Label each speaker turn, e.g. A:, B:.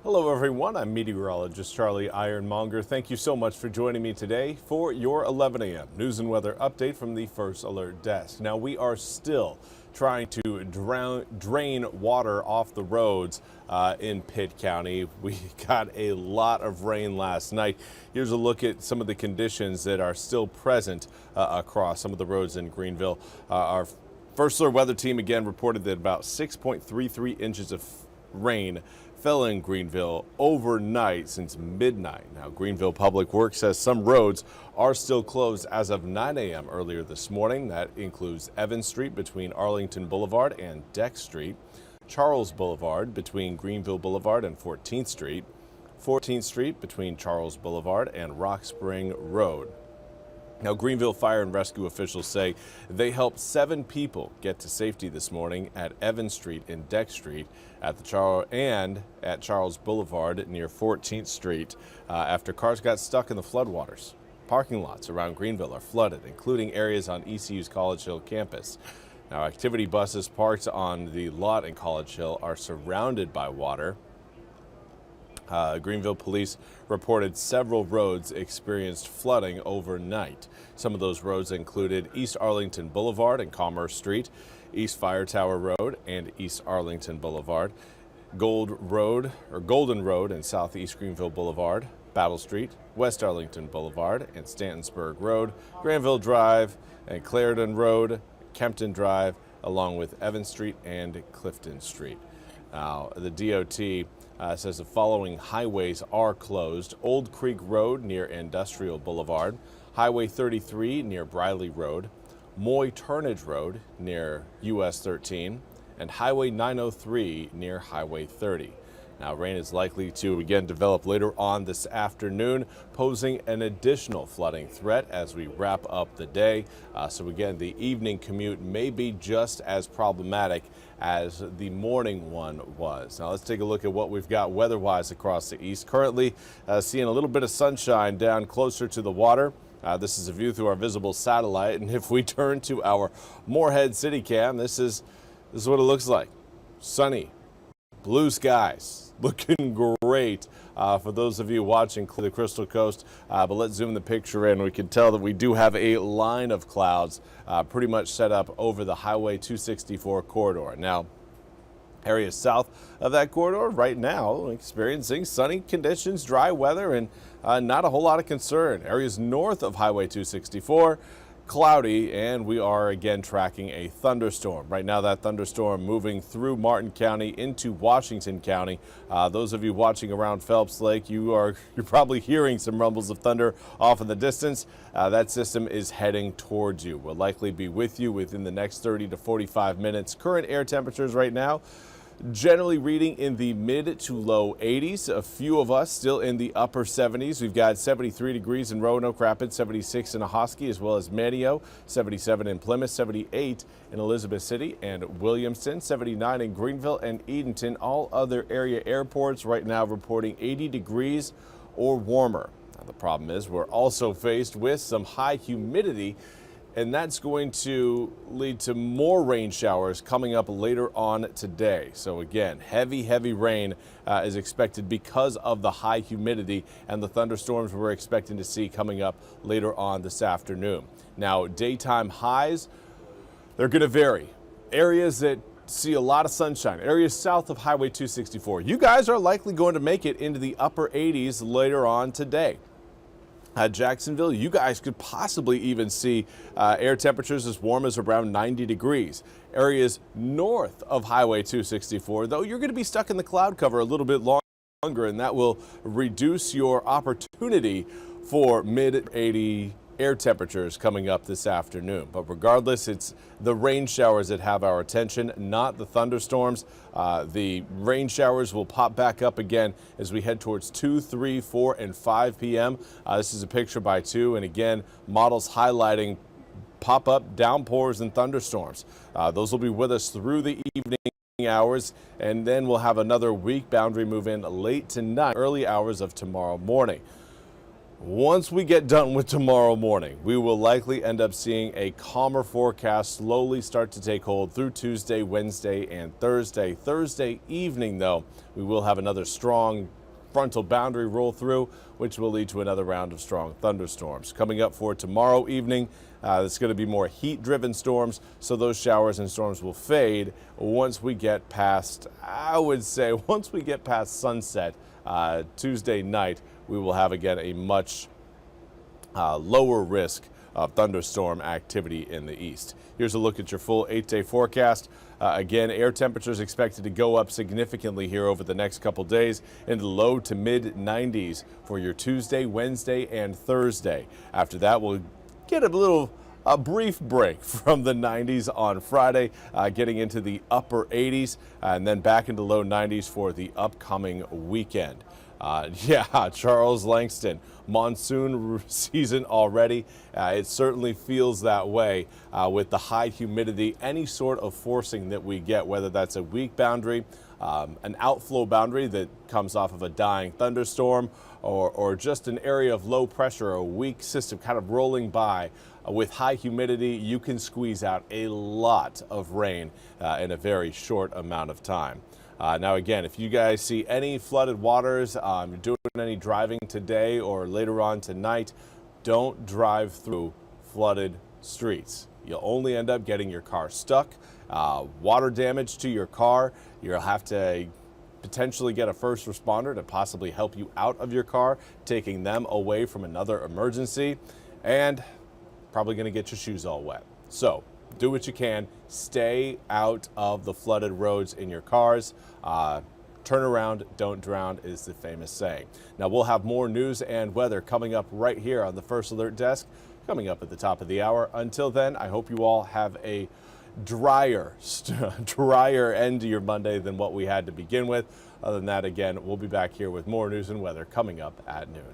A: Hello everyone, I'm meteorologist Charlie Ironmonger. Thank you so much for joining me today for your 11 a.m. news and weather update from the First Alert Desk. Now we are still trying to drain water off the roads in Pitt County. We got a lot of rain last night. Here's a look at some of the conditions that are still present across some of the roads in Greenville. Our First Alert weather team again reported that about 6.33 inches of rain fell in Greenville overnight since midnight. Now, Greenville Public Works says some roads are still closed as of 9 a.m. earlier this morning. That includes Evans Street between Arlington Boulevard and Deck Street, Charles Boulevard between Greenville Boulevard and 14th Street, 14th Street between Charles Boulevard and Rock Spring Road. Now, Greenville Fire and Rescue officials say they helped 7 people get to safety this morning at Evans Street and Deck Street at Charles Boulevard near 14th Street after cars got stuck in the floodwaters. Parking lots around Greenville are flooded, including areas on ECU's College Hill campus. Now, activity buses parked on the lot in College Hill are surrounded by water. Greenville police reported several roads experienced flooding overnight. Some of those roads included East Arlington Boulevard and Commerce Street, East Fire Tower Road and East Arlington Boulevard, Golden Road and Southeast Greenville Boulevard, Battle Street, West Arlington Boulevard and Stantonsburg Road, Granville Drive and Clarendon Road, Kempton Drive, along with Evans Street and Clifton Street. Now, the DOT says the following highways are closed: Old Creek Road near Industrial Boulevard, Highway 33 near Briley Road, Moy Turnage Road near US 13, and Highway 903 near Highway 30. Now, rain is likely to again develop later on this afternoon, posing an additional flooding threat as we wrap up the day. So again, the evening commute may be just as problematic as the morning one was. Now, let's take a look at what we've got weather-wise across the east. Currently seeing a little bit of sunshine down closer to the water. This is a view through our visible satellite, and if we turn to our Moorhead City Cam, this is what it looks like. Sunny, blue skies, looking great for those of you watching the Crystal Coast. But let's zoom the picture in. We can tell that we do have a line of clouds pretty much set up over the Highway 264 corridor. Now, areas south of that corridor right now experiencing sunny conditions, dry weather, and not a whole lot of concern. Areas north of Highway 264, cloudy, and we are again tracking a thunderstorm. Right now, that thunderstorm moving through Martin County into Washington County. Those of you watching around Phelps Lake, you're probably hearing some rumbles of thunder off in the distance. That system is heading towards you. Will likely be with you within the next 30 to 45 minutes. Current air temperatures right now generally reading in the mid to low 80s. A few of us still in the upper 70s. We've got 73 degrees in Roanoke Rapids, 76 in Ahoskie, as well as Manteo, 77 in Plymouth, 78 in Elizabeth City and Williamston, 79 in Greenville and Edenton. All other area airports right now reporting 80 degrees or warmer. Now, the problem is we're also faced with some high humidity, and that's going to lead to more rain showers coming up later on today. So again, heavy rain is expected because of the high humidity and the thunderstorms we're expecting to see coming up later on this afternoon. Now, daytime highs, they're going to vary. Areas that see a lot of sunshine, areas south of Highway 264, you guys are likely going to make it into the upper 80s later on today. Jacksonville, you guys could possibly even see air temperatures as warm as around 90 degrees. Areas north of Highway 264, though, you're going to be stuck in the cloud cover a little bit longer, and that will reduce your opportunity for mid-80 air temperatures coming up this afternoon. But regardless, it's the rain showers that have our attention, not the thunderstorms. The rain showers will pop back up again as we head towards 2, 3, 4, and 5 p.m. This is a picture by 2, and again, models highlighting pop-up downpours and thunderstorms. Those will be with us through the evening hours, and then we'll have another weak boundary move in late tonight, early hours of tomorrow morning. Once we get done with tomorrow morning, we will likely end up seeing a calmer forecast slowly start to take hold through Tuesday, Wednesday, and Thursday. Thursday evening, though, we will have another strong frontal boundary roll through, which will lead to another round of strong thunderstorms. Coming up for tomorrow evening, it's going to be more heat-driven storms, so those showers and storms will fade once we get past, I would say, once we get past sunset Tuesday night. We will have again a much lower risk of thunderstorm activity in the east. Here's a look at your full 8-day forecast. Again, air temperatures expected to go up significantly here over the next couple days into the low to mid 90s for your Tuesday, Wednesday, and Thursday. After that, we'll get a brief break from the 90s on Friday, getting into the upper 80s, and then back into low 90s for the upcoming weekend. Yeah, Charles Langston, monsoon season already. It certainly feels that way with the high humidity. Any sort of forcing that we get, whether that's a weak boundary, an outflow boundary that comes off of a dying thunderstorm, or just an area of low pressure, a weak system kind of rolling by. With high humidity, you can squeeze out a lot of rain in a very short amount of time. Now, again, if you guys see any flooded waters, you're doing any driving today or later on tonight, don't drive through flooded streets. You'll only end up getting your car stuck, water damage to your car. You'll have to potentially get a first responder to possibly help you out of your car, taking them away from another emergency, and probably going to get your shoes all wet. So do what you can. Stay out of the flooded roads in your cars. Turn around, don't drown is the famous saying. Now, we'll have more news and weather coming up right here on the First Alert Desk, coming up at the top of the hour. Until then, I hope you all have a drier end to your Monday than what we had to begin with. Other than that, again, we'll be back here with more news and weather coming up at noon.